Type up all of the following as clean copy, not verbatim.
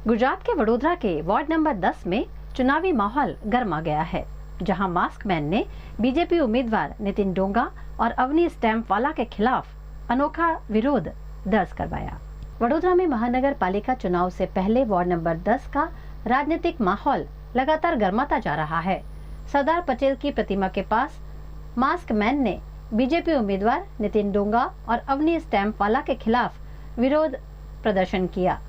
गुजरात के वडोदरा के ward number 10 में चुनावी माहौल गर्मा गया है, जहां मास्क मैन ने बीजेपी उम्मीदवार नितिन डोंगा और अवनी स्टैम्प वाला के खिलाफ अनोखा विरोध दर्ज करवाया। वडोदरा में महानगर पालिका चुनाव से पहले वार्ड नंबर 10 का राजनीतिक माहौल लगातार गर्माता जा रहा है। सरदार पटेल की प्रतिमा के पास मास्क मैन ने बीजेपी उम्मीदवार नितिन डोंगा और अवनी स्टैम्प वाला के खिलाफ विरोध प्रदर्शन किया।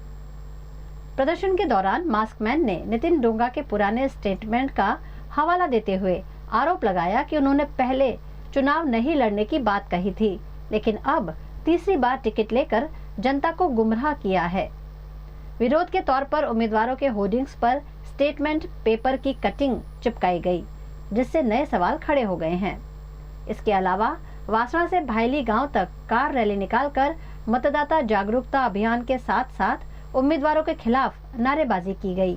प्रदर्शन के दौरान मास्क मैन ने नितिन डोंगा के पुराने स्टेटमेंट का हवाला देते हुए आरोप लगाया कि उन्होंने पहले चुनाव नहीं लड़ने की बात कही थी, लेकिन अब तीसरी बार टिकट लेकर जनता को गुमराह किया है। विरोध के तौर पर उम्मीदवारों के होर्डिंग्स पर स्टेटमेंट पेपर की कटिंग चिपकाई गई, जिससे नए सवाल खड़े हो गए हैं। इसके अलावा वासणा से भायली गांव तक कार रैली निकालकर मतदाता जागरूकता अभियान के साथ साथ उम्मीदवारों के खिलाफ नारेबाजी की गई।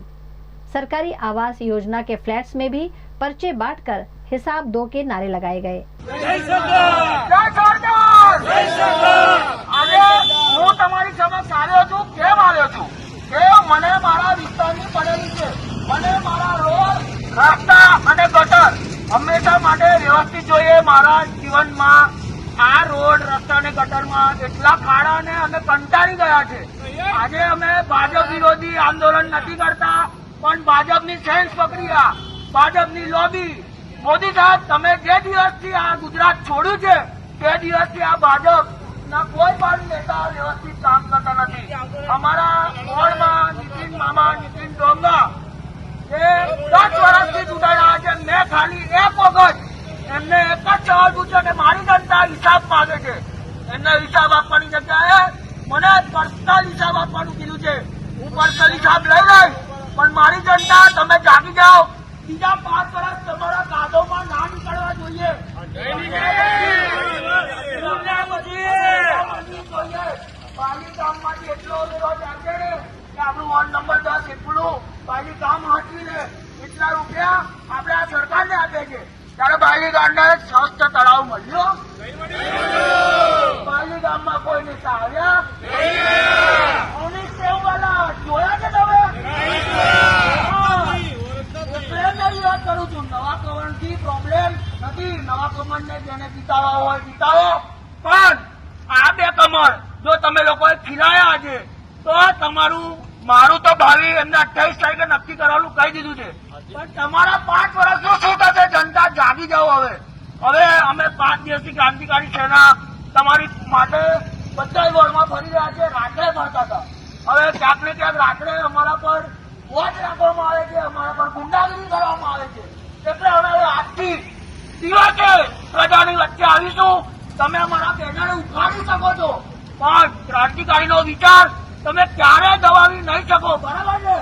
सरकारी आवास योजना के फ्लैट्स में भी पर्चे बांटकर हिसाब दो के नारे लगाए गए। हमेशा માટે વ્યવસ્થિત જોઈએ। મારા જીવનમાં આ રોડ રસ્તા ને ગટરમાં એટલા ખાડા ને અમે કંટાળી ગયા છે। આજે અમે ભાજપ વિરોધી આંદોલન નથી કરતા, પણ ભાજપની સેન્સ પકડી આ ભાજપની લોબી। મોદી સાહેબ, તમે જે દિવસથી આ ગુજરાત છોડ્યું છે તે દિવસથી આ ભાજપના કોઈ પણ નેતા વ્યવસ્થિત કામ કરતા નથી। અમારા વોર્ડમાં નીતિન મામા નીતિન ડોંગા એ 10 વર્ષથી ચૂંટાયા છે। મેં ખાલી એક વખત એમને એક જ સવાલ પૂછ્યો કે મારી જનતા હિસાબ માંગે છે। એમને હિસાબ આપવાની જગ્યાએ મને પર્સનલ હિસાબ આપવાનું કીધું છે। હું પર્સનલ હિસાબ લઈ લઈશ, પણ મારી જનતા તમે જાગી જાઓ। બીજા 5 વર્ષ તમારા કાદોમાં ના નીકળવા જોઈએ। પાલી ગામમાંથી એટલો વિરોધ આવશે ને કે આપણું વોર્ડ નંબર 10 એટલું પાલી ગામ હાચવીને એટલા રૂપિયા આપણે આ સરકારને આપે છે। ત્યારે બાલી ગામને સ્વસ્થ તળાવ મળ્યો? બાલી ગામમાં કોઈ નેતા આવ્યા? વાલા જોયા છે તમે? પ્રેમની વાત કરું છું। નવા કમળથી પ્રોબ્લેમ નથી। નવા કમળને જેને જીતાવા હોય જીતાવો, પણ આ બે કમળ જો તમે લોકોએ ખીલાયા છે તો તમારું મારું તો ભાવિ એમને 28 તારીખે નક્કી કરવાનું કહી દીધું છે। પણ તમારા 5 વર્ષનું શું થશે? જનતા જાગી જાઓ। હવે અમે 5 દિવસથી ક્રાંતિકારી સેના તમારી માટે બધા વોર્ડમાં ફરી રહ્યા છે। રાત્રે ફરતા હતા, હવે ક્યાંક ને ક્યાંક રાત્રે અમારા પર વોચ રાખવામાં આવે છે, અમારા પર ગુંડાગીરી કરવામાં આવે છે। એટલે હવે આજથી દિવસે પ્રજાની વચ્ચે આવીશું। તમે અમારા બેનરને ઉખાડી શકો છો, પણ ક્રાંતિકારીનો વિચાર તમે ક્યારે દબાવી નહીં શકો। બરાબર છે?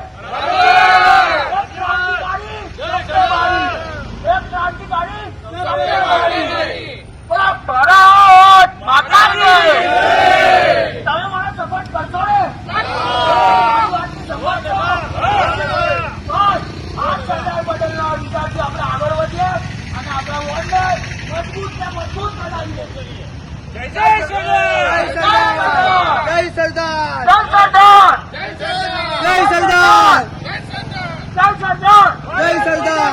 ભારત માતા કી તમે મારા સપોર્ટ કરશો ને? સરદાર પટેલના વિચારથી આપણે આગળ વધીએ અને આપણા વોર્ડને મજબૂત બનાવીએ। જય સરદાર, જય સરદાર, જય સરદાર, જય સરદાર, જય સરદાર, જય સરદાર, જય સરદાર।